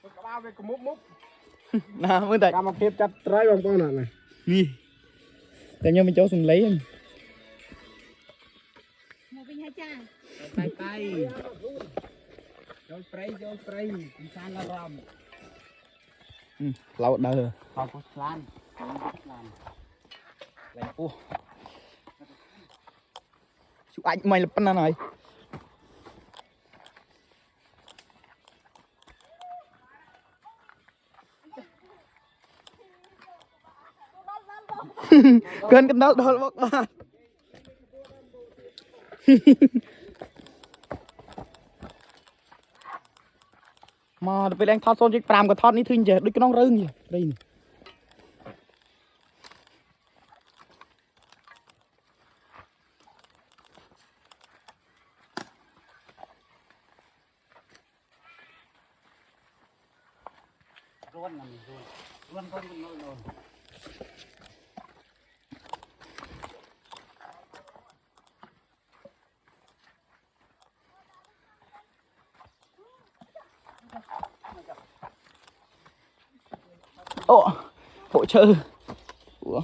Các bao về cùng múc nào mới tại cam mà phết chặt trái bằng con này đi để nhau mình cho xuống lấy một bình hai cha tay cho spray san là ram lâu đâu rồi còn có lan lại ô chú anh mày là phân này cơn cái đó bốc ba màไปแรงทอดโซนจิกปรามกับทอดนี่ถึงจะด้วยก็น้องเรื่องอยู่đây này. luôn là mình luôn con luôn Ồ, bộ chơi. Ủa.